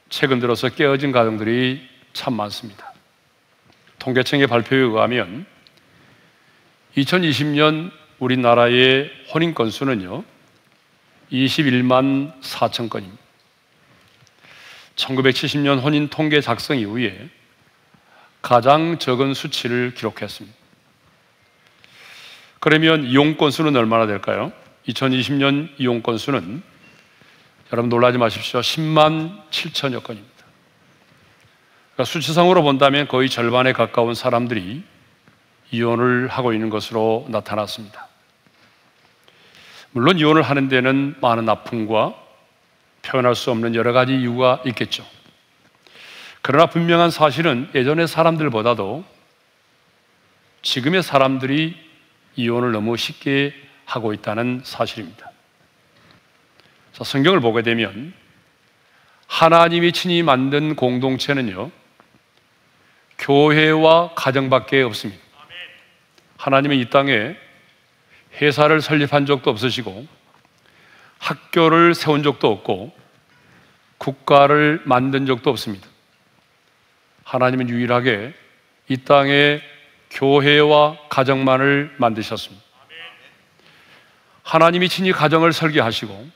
최근 들어서 깨어진 가정들이 참 많습니다. 통계청의 발표에 의하면 2020년 우리나라의 혼인 건수는요 21만 4천 건입니다. 1970년 혼인 통계 작성 이후에 가장 적은 수치를 기록했습니다. 그러면 이혼 건수는 얼마나 될까요? 2020년 이혼 건수는 여러분 놀라지 마십시오. 10만 7천여 건입니다. 그러니까 수치상으로 본다면 거의 절반에 가까운 사람들이 이혼을 하고 있는 것으로 나타났습니다. 물론 이혼을 하는 데는 많은 아픔과 표현할 수 없는 여러 가지 이유가 있겠죠. 그러나 분명한 사실은 예전의 사람들보다도 지금의 사람들이 이혼을 너무 쉽게 하고 있다는 사실입니다. 자, 성경을 보게 되면 하나님이 친히 만든 공동체는요 교회와 가정밖에 없습니다. 하나님은 이 땅에 회사를 설립한 적도 없으시고 학교를 세운 적도 없고 국가를 만든 적도 없습니다. 하나님은 유일하게 이 땅에 교회와 가정만을 만드셨습니다. 하나님이 친히 가정을 설계하시고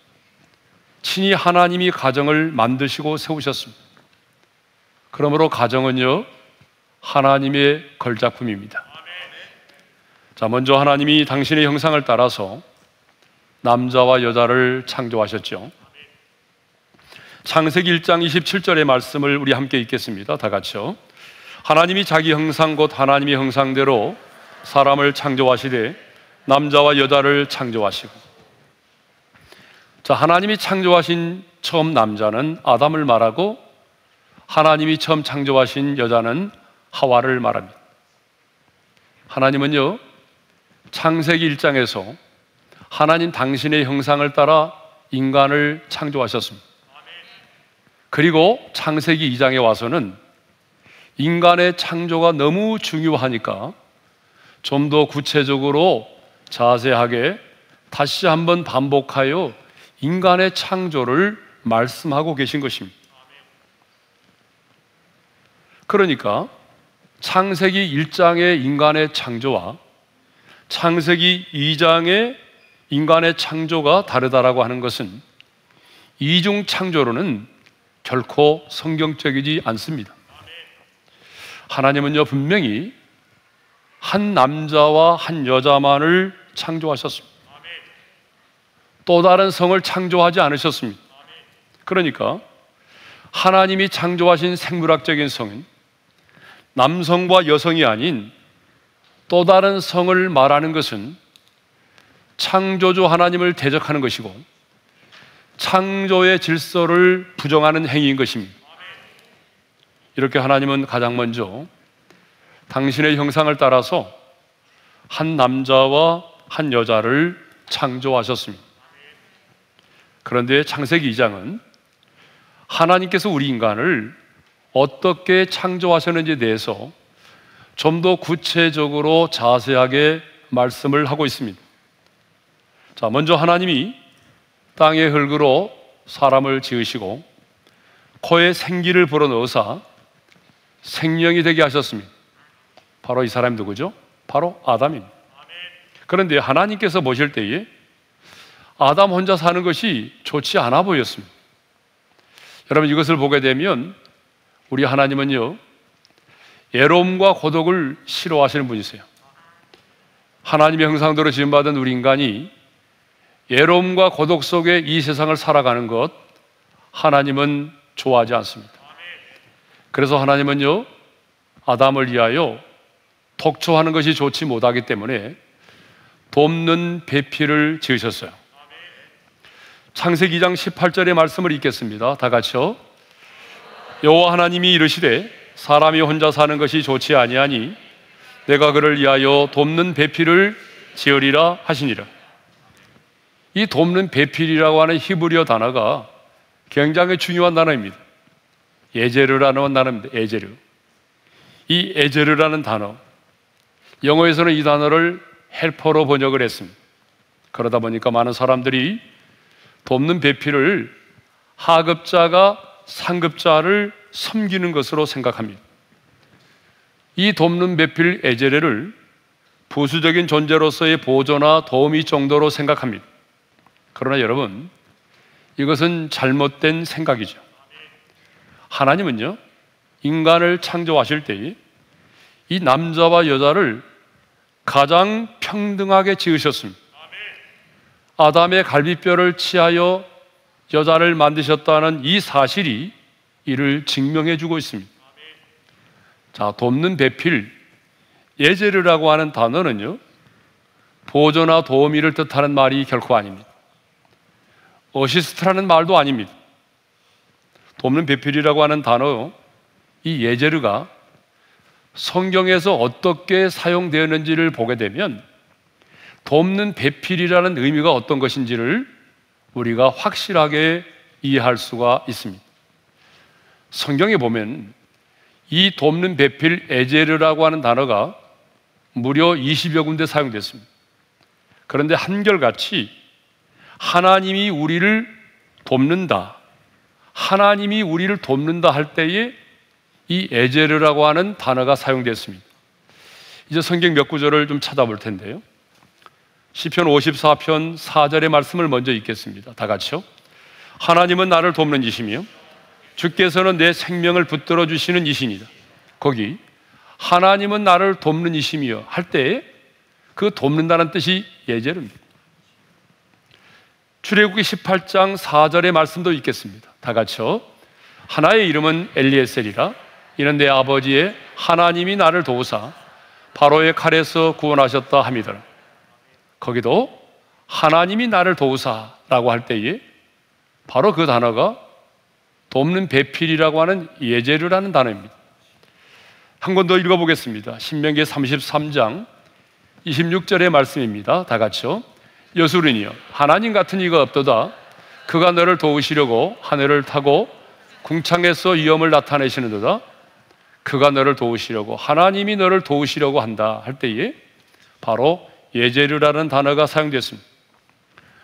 친히 하나님이 가정을 만드시고 세우셨습니다. 그러므로 가정은요 하나님의 걸작품입니다. 자, 먼저 하나님이 당신의 형상을 따라서 남자와 여자를 창조하셨죠. 창세기 1장 27절의 말씀을 우리 함께 읽겠습니다. 다 같이요. 하나님이 자기 형상 곧 하나님의 형상대로 사람을 창조하시되 남자와 여자를 창조하시고. 자, 하나님이 창조하신 처음 남자는 아담을 말하고 하나님이 처음 창조하신 여자는 하와를 말합니다. 하나님은요 창세기 1장에서 하나님 당신의 형상을 따라 인간을 창조하셨습니다. 그리고 창세기 2장에 와서는 인간의 창조가 너무 중요하니까 좀 더 구체적으로 자세하게 다시 한번 반복하여 인간의 창조를 말씀하고 계신 것입니다. 그러니까 창세기 1장의 인간의 창조와 창세기 2장의 인간의 창조가 다르다라고 하는 것은 이중 창조로는 결코 성경적이지 않습니다. 하나님은요 분명히 한 남자와 한 여자만을 창조하셨습니다. 또 다른 성을 창조하지 않으셨습니다. 그러니까 하나님이 창조하신 생물학적인 성은 남성과 여성이 아닌 또 다른 성을 말하는 것은 창조주 하나님을 대적하는 것이고 창조의 질서를 부정하는 행위인 것입니다. 이렇게 하나님은 가장 먼저 당신의 형상을 따라서 한 남자와 한 여자를 창조하셨습니다. 그런데 창세기 2장은 하나님께서 우리 인간을 어떻게 창조하셨는지에 대해서 좀 더 구체적으로 자세하게 말씀을 하고 있습니다. 자, 먼저 하나님이 땅의 흙으로 사람을 지으시고 코에 생기를 불어넣으사 생명이 되게 하셨습니다. 바로 이 사람이 누구죠? 바로 아담입니다. 그런데 하나님께서 보실 때에 아담 혼자 사는 것이 좋지 않아 보였습니다. 여러분 이것을 보게 되면 우리 하나님은요 외로움과 고독을 싫어하시는 분이세요. 하나님의 형상대로 지음받은 우리 인간이 외로움과 고독 속에 이 세상을 살아가는 것 하나님은 좋아하지 않습니다. 그래서 하나님은요 아담을 위하여 독초하는 것이 좋지 못하기 때문에 돕는 배필을 지으셨어요. 창세기 2장 18절의 말씀을 읽겠습니다. 다 같이요. 여호와 하나님이 이르시되 사람이 혼자 사는 것이 좋지 아니하니 내가 그를 위하여 돕는 배필을 지으리라 하시니라. 이 돕는 배필이라고 하는 히브리어 단어가 굉장히 중요한 단어입니다. 에제르라는 단어입니다. 에제르. 이 에제르라는 단어, 영어에서는 이 단어를 헬퍼로 번역을 했습니다. 그러다 보니까 많은 사람들이 돕는 배필을 하급자가 상급자를 섬기는 것으로 생각합니다. 이 돕는 배필 에제르를 부수적인 존재로서의 보조나 도움이 정도로 생각합니다. 그러나 여러분, 이것은 잘못된 생각이죠. 하나님은요, 인간을 창조하실 때에 이 남자와 여자를 가장 평등하게 지으셨습니다. 아담의 갈비뼈를 치하여 여자를 만드셨다는 이 사실이 이를 증명해 주고 있습니다. 자, 돕는 배필 에제르라고 하는 단어는요, 보조나 도우미를 뜻하는 말이 결코 아닙니다. 어시스트라는 말도 아닙니다. 돕는 배필이라고 하는 단어, 이 에제르가 성경에서 어떻게 사용되었는지를 보게 되면 돕는 배필이라는 의미가 어떤 것인지를 우리가 확실하게 이해할 수가 있습니다. 성경에 보면 이 돕는 배필 에제르라고 하는 단어가 무려 20여 군데 사용됐습니다. 그런데 한결같이 하나님이 우리를 돕는다, 하나님이 우리를 돕는다 할 때에 이 에제르라고 하는 단어가 사용됐습니다. 이제 성경 몇 구절을 좀 찾아볼 텐데요. 시편 54편 4절의 말씀을 먼저 읽겠습니다. 다 같이요. 하나님은 나를 돕는 이시며 주께서는 내 생명을 붙들어 주시는 이시니다. 거기 하나님은 나를 돕는 이시며 할 때 그 돕는다는 뜻이 에제르입니다. 출애굽기 18장 4절의 말씀도 읽겠습니다. 다 같이요. 하나의 이름은 엘리에셀이라. 이는 내 아버지의 하나님이 나를 도우사 바로의 칼에서 구원하셨다 함이더라. 거기도 하나님이 나를 도우사라고 할 때에 바로 그 단어가 돕는 배필이라고 하는 에제르라는 단어입니다. 한 권 더 읽어보겠습니다. 신명기 33장 26절의 말씀입니다. 다 같이요. 여수르니여 하나님 같은 이가 없도다. 그가 너를 도우시려고 하늘을 타고 궁창에서 위엄을 나타내시는도다. 그가 너를 도우시려고, 하나님이 너를 도우시려고 한다 할 때에 바로 에제르라는 단어가 사용됐습니다.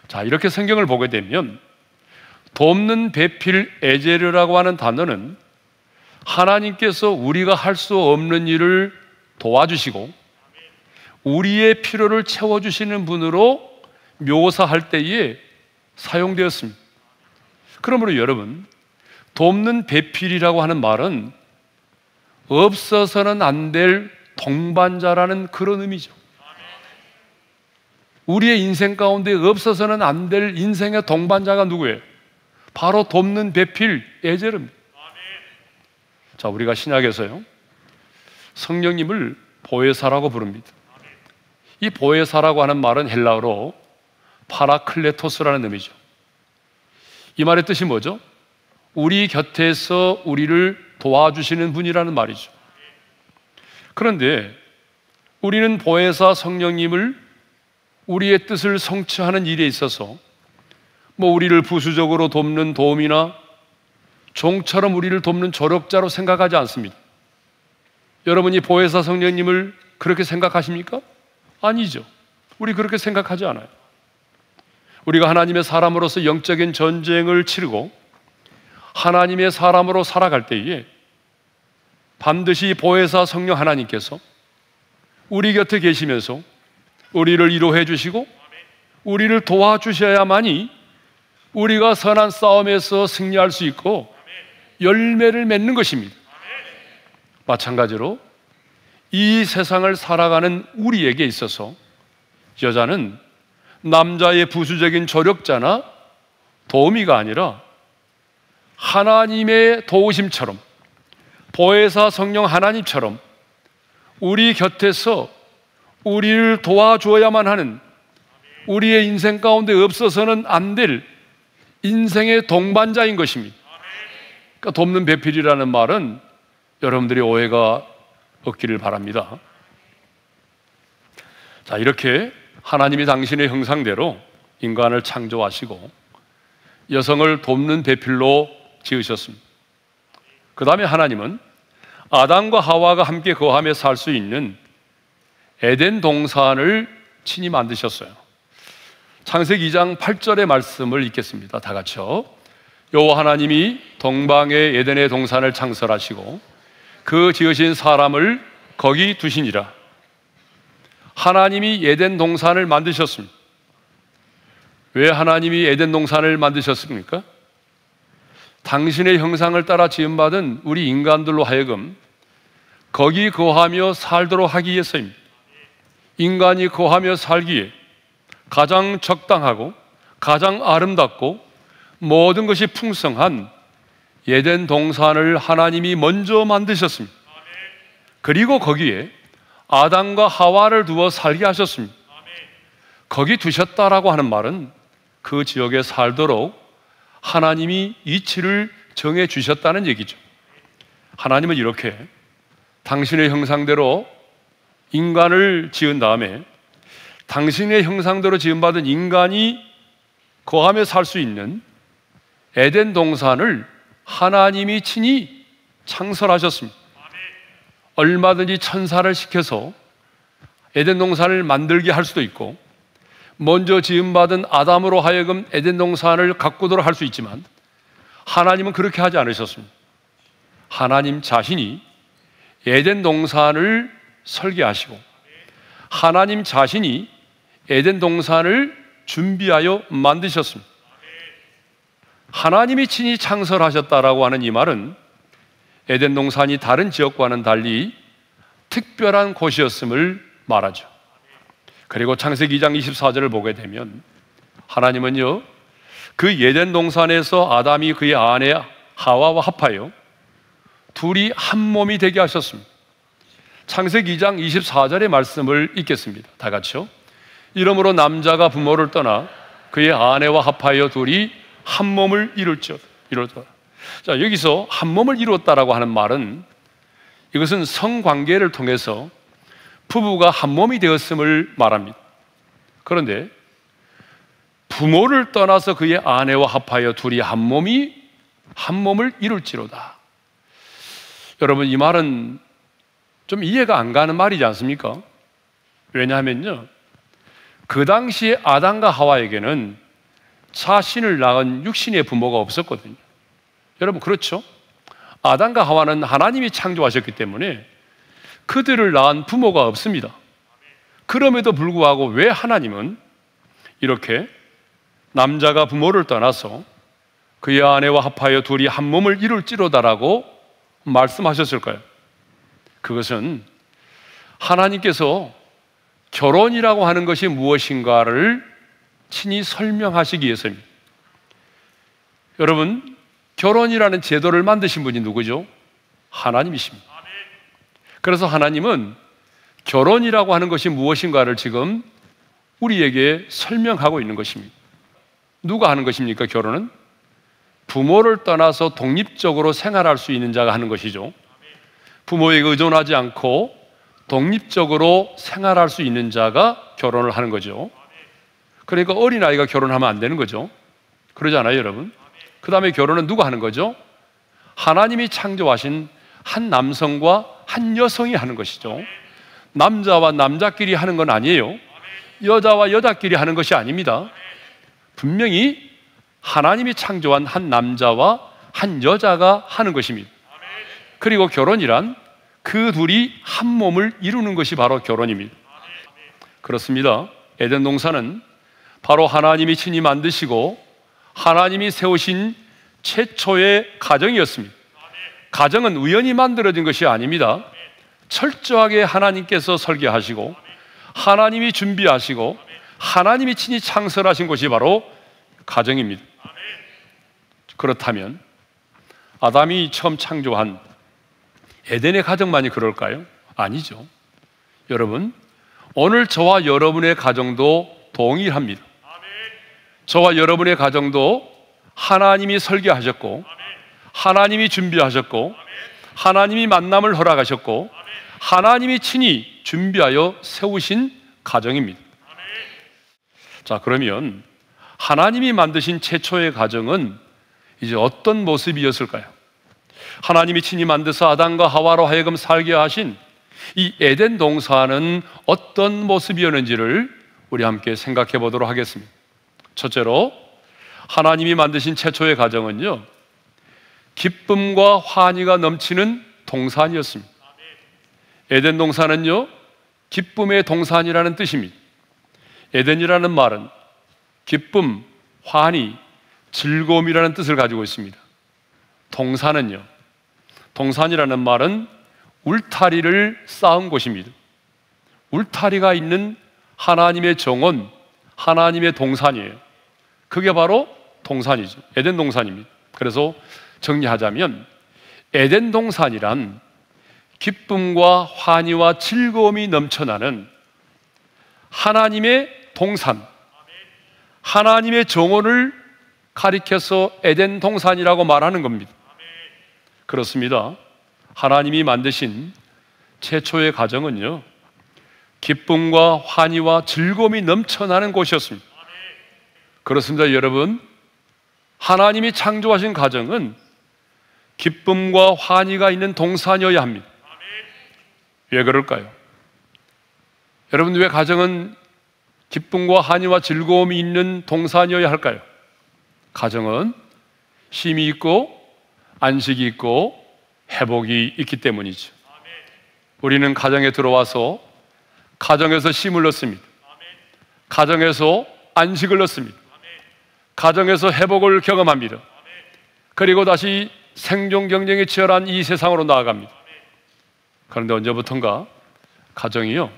자, 이렇게 성경을 보게 되면 돕는 배필 에제르라고 하는 단어는 하나님께서 우리가 할 수 없는 일을 도와주시고 우리의 필요를 채워주시는 분으로 묘사할 때에 사용되었습니다. 그러므로 여러분, 돕는 배필이라고 하는 말은 없어서는 안 될 동반자라는 그런 의미죠. 우리의 인생 가운데 없어서는 안 될 인생의 동반자가 누구예요? 바로 돕는 배필 에제르입니다. 자, 우리가 신약에서요, 성령님을 보혜사라고 부릅니다. 이 보혜사라고 하는 말은 헬라어로 파라클레토스라는 의미죠. 이 말의 뜻이 뭐죠? 우리 곁에서 우리를 도와주시는 분이라는 말이죠. 그런데 우리는 보혜사 성령님을 우리의 뜻을 성취하는 일에 있어서 우리를 부수적으로 돕는 도움이나 종처럼 우리를 돕는 조력자로 생각하지 않습니다. 여러분이 보혜사 성령님을 그렇게 생각하십니까? 아니죠. 우리 그렇게 생각하지 않아요. 우리가 하나님의 사람으로서 영적인 전쟁을 치르고 하나님의 사람으로 살아갈 때에 반드시 보혜사 성령 하나님께서 우리 곁에 계시면서 우리를 위로해 주시고 우리를 도와주셔야만이 우리가 선한 싸움에서 승리할 수 있고 열매를 맺는 것입니다. 마찬가지로 이 세상을 살아가는 우리에게 있어서 여자는 남자의 부수적인 조력자나 도우미가 아니라 하나님의 도우심처럼, 보혜사 성령 하나님처럼 우리 곁에서 우리를 도와줘야만 하는, 우리의 인생 가운데 없어서는 안 될 인생의 동반자인 것입니다. 그러니까 돕는 배필이라는 말은 여러분들의 오해가 없기를 바랍니다. 자, 이렇게 하나님이 당신의 형상대로 인간을 창조하시고 여성을 돕는 배필로 지으셨습니다. 그 다음에 하나님은 아담과 하와가 함께 거하며 살 수 있는 에덴 동산을 친히 만드셨어요. 창세기 2장 8절의 말씀을 읽겠습니다. 다 같이요. 여호와 하나님이 동방의 에덴의 동산을 창설하시고 그 지으신 사람을 거기 두시니라. 하나님이 에덴 동산을 만드셨습니다. 왜 하나님이 에덴 동산을 만드셨습니까? 당신의 형상을 따라 지음받은 우리 인간들로 하여금 거기 거하며 살도록 하기 위해서입니다. 인간이 거하며 살기에 가장 적당하고 가장 아름답고 모든 것이 풍성한 에덴 동산을 하나님이 먼저 만드셨습니다. 그리고 거기에 아담과 하와를 두어 살게 하셨습니다. 거기 두셨다라고 하는 말은 그 지역에 살도록 하나님이 이치를 정해 주셨다는 얘기죠. 하나님은 이렇게 당신의 형상대로 인간을 지은 다음에 당신의 형상대로 지음받은 인간이 거하며 살 수 있는 에덴 동산을 하나님이 친히 창설하셨습니다. 얼마든지 천사를 시켜서 에덴 동산을 만들게 할 수도 있고 먼저 지음받은 아담으로 하여금 에덴 동산을 가꾸도록 할 수 있지만 하나님은 그렇게 하지 않으셨습니다. 하나님 자신이 에덴 동산을 설계하시고 하나님 자신이 에덴 동산을 준비하여 만드셨습니다. 하나님이 친히 창설하셨다라고 하는 이 말은 에덴 동산이 다른 지역과는 달리 특별한 곳이었음을 말하죠. 그리고 창세기 2장 24절을 보게 되면 하나님은요, 그 에덴 동산에서 아담이 그의 아내 하와와 합하여 둘이 한 몸이 되게 하셨습니다. 창세기 2장 24절의 말씀을 읽겠습니다. 다 같이요. 이러므로 남자가 부모를 떠나 그의 아내와 합하여 둘이 한 몸을 이뤘다. 자, 여기서 한 몸을 이뤘다라고 하는 말은 이것은 성관계를 통해서 부부가 한 몸이 되었음을 말합니다. 그런데 부모를 떠나서 그의 아내와 합하여 둘이 한 몸을 이룰지로다. 여러분, 이 말은 좀 이해가 안 가는 말이지 않습니까? 왜냐하면요, 그 당시에 아담과 하와에게는 자신을 낳은 육신의 부모가 없었거든요. 여러분, 그렇죠? 아담과 하와는 하나님이 창조하셨기 때문에 그들을 낳은 부모가 없습니다. 그럼에도 불구하고 왜 하나님은 이렇게 남자가 부모를 떠나서 그의 아내와 합하여 둘이 한 몸을 이룰지로다라고 말씀하셨을까요? 그것은 하나님께서 결혼이라고 하는 것이 무엇인가를 친히 설명하시기 위해서입니다. 여러분, 결혼이라는 제도를 만드신 분이 누구죠? 하나님이십니다. 그래서 하나님은 결혼이라고 하는 것이 무엇인가를 지금 우리에게 설명하고 있는 것입니다. 누가 하는 것입니까? 결혼은 부모를 떠나서 독립적으로 생활할 수 있는 자가 하는 것이죠. 부모에게 의존하지 않고 독립적으로 생활할 수 있는 자가 결혼을 하는 거죠. 그러니까 어린아이가 결혼하면 안 되는 거죠. 그러지 않아요, 여러분? 그 다음에 결혼은 누가 하는 거죠? 하나님이 창조하신 한 남성과 한 여성이 하는 것이죠. 남자와 남자끼리 하는 건 아니에요. 여자와 여자끼리 하는 것이 아닙니다. 분명히 하나님이 창조한 한 남자와 한 여자가 하는 것입니다. 그리고 결혼이란 그 둘이 한 몸을 이루는 것이 바로 결혼입니다. 그렇습니다. 에덴 동산은 바로 하나님이 친히 만드시고 하나님이 세우신 최초의 가정이었습니다. 가정은 우연히 만들어진 것이 아닙니다. 철저하게 하나님께서 설계하시고 하나님이 준비하시고 하나님이 친히 창설하신 것이 바로 가정입니다. 그렇다면 아담이 처음 창조한 에덴의 가정만이 그럴까요? 아니죠. 여러분, 오늘 저와 여러분의 가정도 동일합니다. 저와 여러분의 가정도 하나님이 설계하셨고 하나님이 준비하셨고 하나님이 만남을 허락하셨고 하나님이 친히 준비하여 세우신 가정입니다. 자, 그러면 하나님이 만드신 최초의 가정은 이제 어떤 모습이었을까요? 하나님이 친히 만드사 아담과 하와로 하여금 살게 하신 이 에덴 동산은 어떤 모습이었는지를 우리 함께 생각해 보도록 하겠습니다. 첫째로 하나님이 만드신 최초의 가정은요, 기쁨과 환희가 넘치는 동산이었습니다. 에덴 동산은요, 기쁨의 동산이라는 뜻입니다. 에덴이라는 말은 기쁨, 환희, 즐거움이라는 뜻을 가지고 있습니다. 동산은요, 동산이라는 말은 울타리를 쌓은 곳입니다. 울타리가 있는 하나님의 정원, 하나님의 동산이에요. 그게 바로 동산이죠. 에덴 동산입니다. 그래서 정리하자면 에덴 동산이란 기쁨과 환희와 즐거움이 넘쳐나는 하나님의 동산, 하나님의 정원을 가리켜서 에덴 동산이라고 말하는 겁니다. 그렇습니다. 하나님이 만드신 최초의 가정은요, 기쁨과 환희와 즐거움이 넘쳐나는 곳이었습니다. 그렇습니다, 여러분. 하나님이 창조하신 가정은 기쁨과 환희가 있는 동산이어야 합니다. 왜 그럴까요? 여러분, 왜 가정은 기쁨과 환희와 즐거움이 있는 동산이어야 할까요? 가정은 쉼이 있고 안식이 있고 회복이 있기 때문이죠. 우리는 가정에 들어와서 가정에서 쉼을 얻습니다. 가정에서 안식을 얻습니다. 가정에서 회복을 경험합니다. 그리고 다시 생존 경쟁이 치열한 이 세상으로 나아갑니다. 그런데 언제부턴가 가정이요,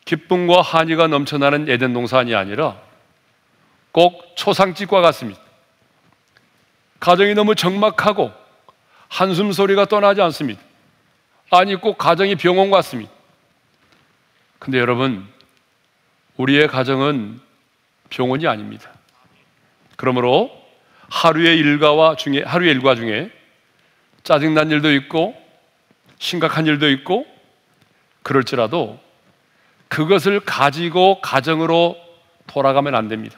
기쁨과 환희가 넘쳐나는 에덴 동산이 아니라 꼭 초상집과 같습니다. 가정이 너무 적막하고 한숨 소리가 떠나지 않습니다. 아니, 꼭 가정이 병원 같습니다. 근데 여러분, 우리의 가정은 병원이 아닙니다. 그러므로 하루의 일과 중에 짜증난 일도 있고 심각한 일도 있고 그럴지라도 그것을 가지고 가정으로 돌아가면 안 됩니다.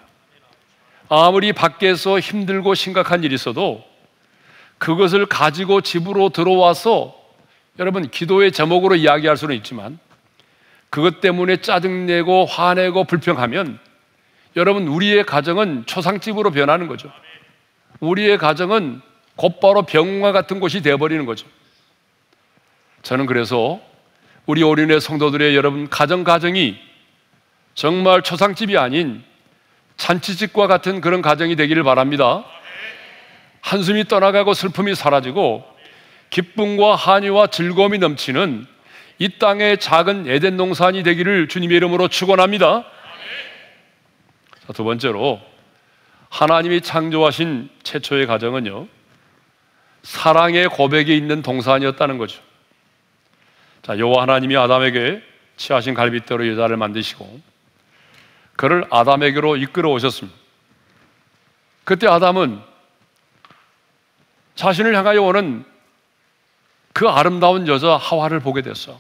아무리 밖에서 힘들고 심각한 일이 있어도 그것을 가지고 집으로 들어와서 여러분 기도의 제목으로 이야기할 수는 있지만 그것 때문에 짜증내고 화내고 불평하면 여러분 우리의 가정은 초상집으로 변하는 거죠. 우리의 가정은 곧바로 병원과 같은 곳이 되어버리는 거죠. 저는 그래서 우리 오륜의 성도들의 여러분 가정이 정말 초상집이 아닌 잔치집과 같은 그런 가정이 되기를 바랍니다. 한숨이 떠나가고 슬픔이 사라지고 기쁨과 한의와 즐거움이 넘치는 이 땅의 작은 에덴 동산이 되기를 주님의 이름으로 축원합니다. 자, 두 번째로 하나님이 창조하신 최초의 가정은요, 사랑의 고백이 있는 동산이었다는 거죠. 자, 여호와 하나님이 아담에게 취하신 갈빗대로 여자를 만드시고 그를 아담에게로 이끌어 오셨습니다. 그때 아담은 자신을 향하여 오는 그 아름다운 여자 하와를 보게 됐어.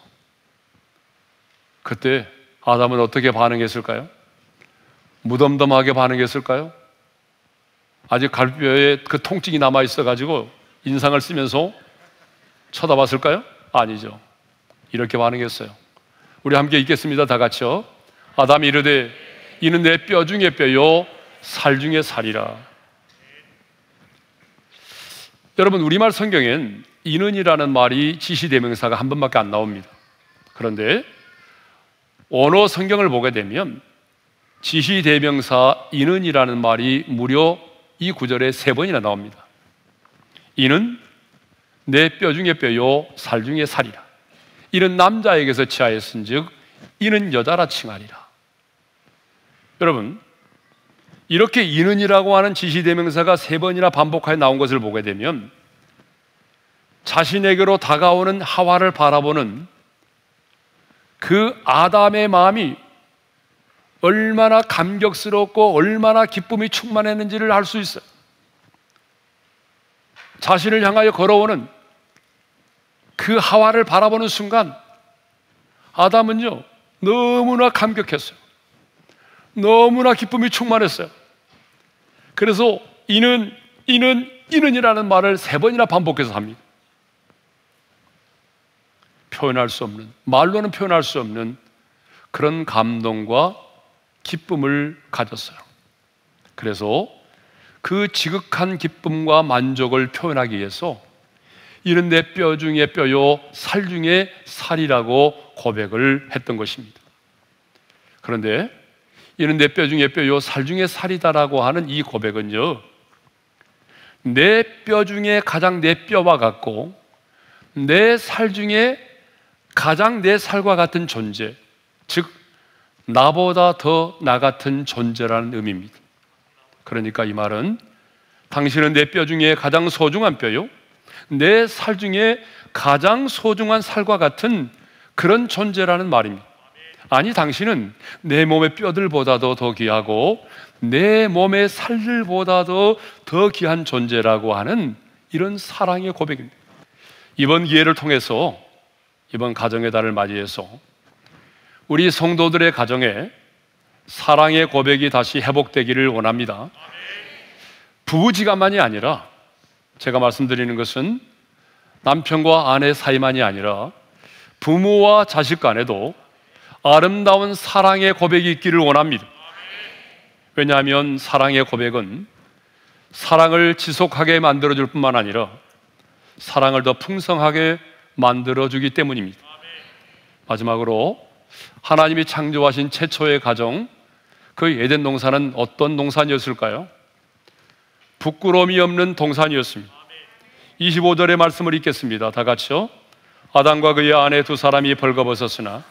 그때 아담은 어떻게 반응했을까요? 무덤덤하게 반응했을까요? 아직 갈비뼈에 그 통증이 남아있어가지고 인상을 쓰면서 쳐다봤을까요? 아니죠. 이렇게 반응했어요. 우리 함께 읽겠습니다. 다 같이요. 아담이 이르되 이는 내 뼈 중에 뼈요 살 중에 살이라. 여러분, 우리말 성경엔 이는이라는 말이 지시대명사가 한 번밖에 안 나옵니다. 그런데 원어 성경을 보게 되면 지시대명사 이는이라는 말이 무려 이 구절에 3번이나 나옵니다. 이는 내 뼈 중에 뼈요 살 중에 살이라. 이는 남자에게서 취하였은즉 이는 여자라 칭하리라. 여러분, 이렇게 이는이라고 하는 지시대명사가 3번이나 반복하여 나온 것을 보게 되면 자신에게로 다가오는 하와를 바라보는 그 아담의 마음이 얼마나 감격스럽고 얼마나 기쁨이 충만했는지를 알 수 있어요. 자신을 향하여 걸어오는 그 하와를 바라보는 순간 아담은요 너무나 감격했어요. 너무나 기쁨이 충만했어요. 그래서 이는이라는 말을 3번이나 반복해서 합니다. 표현할 수 없는, 말로는 표현할 수 없는 그런 감동과 기쁨을 가졌어요. 그래서 그 지극한 기쁨과 만족을 표현하기 위해서 이는 내 뼈 중에 뼈요 살 중에 살이라고 고백을 했던 것입니다. 그런데 이는 내 뼈 중에 뼈요 살 중에 살이다라고 하는 이 고백은요, 내 뼈 중에 가장 내 뼈와 같고 내 살 중에 가장 내 살과 같은 존재, 즉 나보다 더 나 같은 존재라는 의미입니다. 그러니까 이 말은 당신은 내 뼈 중에 가장 소중한 뼈요, 내 살 중에 가장 소중한 살과 같은 그런 존재라는 말입니다. 아니, 당신은 내 몸의 뼈들보다도 더 귀하고 내 몸의 살들보다도 더 귀한 존재라고 하는 이런 사랑의 고백입니다. 이번 기회를 통해서, 이번 가정의 달을 맞이해서 우리 성도들의 가정에 사랑의 고백이 다시 회복되기를 원합니다. 부부지간만이 아니라, 제가 말씀드리는 것은 남편과 아내 사이만이 아니라 부모와 자식 간에도 아름다운 사랑의 고백이 있기를 원합니다. 왜냐하면 사랑의 고백은 사랑을 지속하게 만들어줄 뿐만 아니라 사랑을 더 풍성하게 만들어주기 때문입니다. 마지막으로 하나님이 창조하신 최초의 가정, 그 에덴 동산은 어떤 동산이었을까요? 부끄러움이 없는 동산이었습니다. 25절의 말씀을 읽겠습니다. 다 같이요. 아담과 그의 아내 두 사람이 벌거벗었으나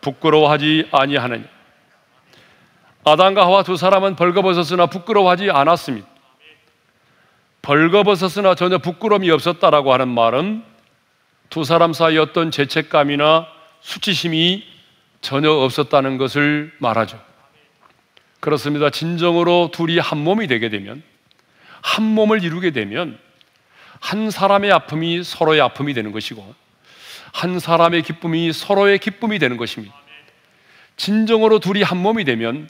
부끄러워하지 아니하느니. 아담과 하와 두 사람은 벌거벗었으나 부끄러워하지 않았습니다. 벌거벗었으나 전혀 부끄러움이 없었다라고 하는 말은 두 사람 사이 어떤 죄책감이나 수치심이 전혀 없었다는 것을 말하죠. 그렇습니다. 진정으로 둘이 한 몸이 되게 되면, 한 몸을 이루게 되면 한 사람의 아픔이 서로의 아픔이 되는 것이고 한 사람의 기쁨이 서로의 기쁨이 되는 것입니다. 진정으로 둘이 한 몸이 되면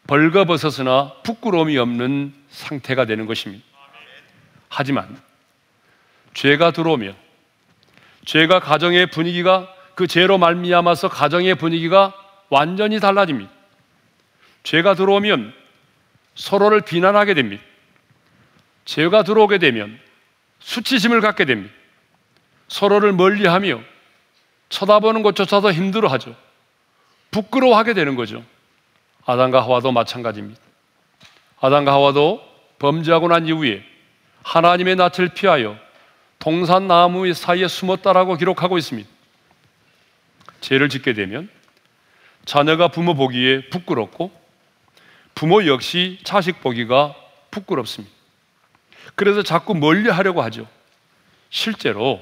벌거벗었으나 부끄러움이 없는 상태가 되는 것입니다. 하지만 죄가 들어오면, 죄가 가정의 분위기가, 그 죄로 말미암아서 가정의 분위기가 완전히 달라집니다. 죄가 들어오면 서로를 비난하게 됩니다. 죄가 들어오게 되면 수치심을 갖게 됩니다. 서로를 멀리하며 쳐다보는 것조차도 힘들어하죠. 부끄러워하게 되는 거죠. 아담과 하와도 마찬가지입니다. 아담과 하와도 범죄하고 난 이후에 하나님의 낯을 피하여 동산 나무 사이에 숨었다라고 기록하고 있습니다. 죄를 짓게 되면 자녀가 부모 보기에 부끄럽고 부모 역시 자식 보기가 부끄럽습니다. 그래서 자꾸 멀리 하려고 하죠. 실제로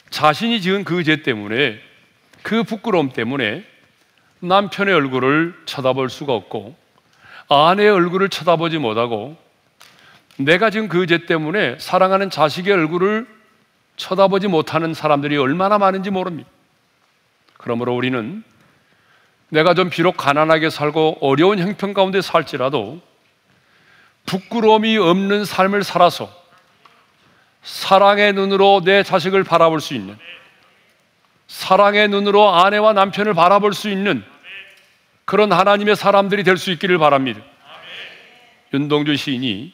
자신이 지은 그 죄 때문에, 그 부끄러움 때문에 남편의 얼굴을 쳐다볼 수가 없고 아내의 얼굴을 쳐다보지 못하고 내가 지금 그 죄 때문에 사랑하는 자식의 얼굴을 쳐다보지 못하는 사람들이 얼마나 많은지 모릅니다. 그러므로 우리는 내가 좀 비록 가난하게 살고 어려운 형편 가운데 살지라도 부끄러움이 없는 삶을 살아서 사랑의 눈으로 내 자식을 바라볼 수 있는, 사랑의 눈으로 아내와 남편을 바라볼 수 있는 그런 하나님의 사람들이 될 수 있기를 바랍니다. 윤동주 시인이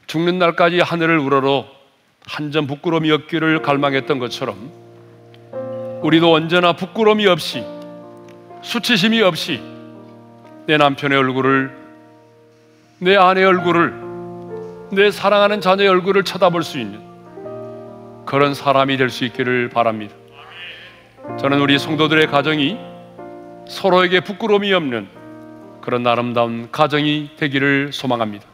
죽는 날까지 하늘을 우러러 한 점 부끄러움이 없기를 갈망했던 것처럼 우리도 언제나 부끄러움이 없이, 수치심이 없이 내 남편의 얼굴을, 내 아내의 얼굴을, 내 사랑하는 자녀의 얼굴을 쳐다볼 수 있는 그런 사람이 될 수 있기를 바랍니다. 저는 우리 성도들의 가정이 서로에게 부끄러움이 없는 그런 아름다운 가정이 되기를 소망합니다.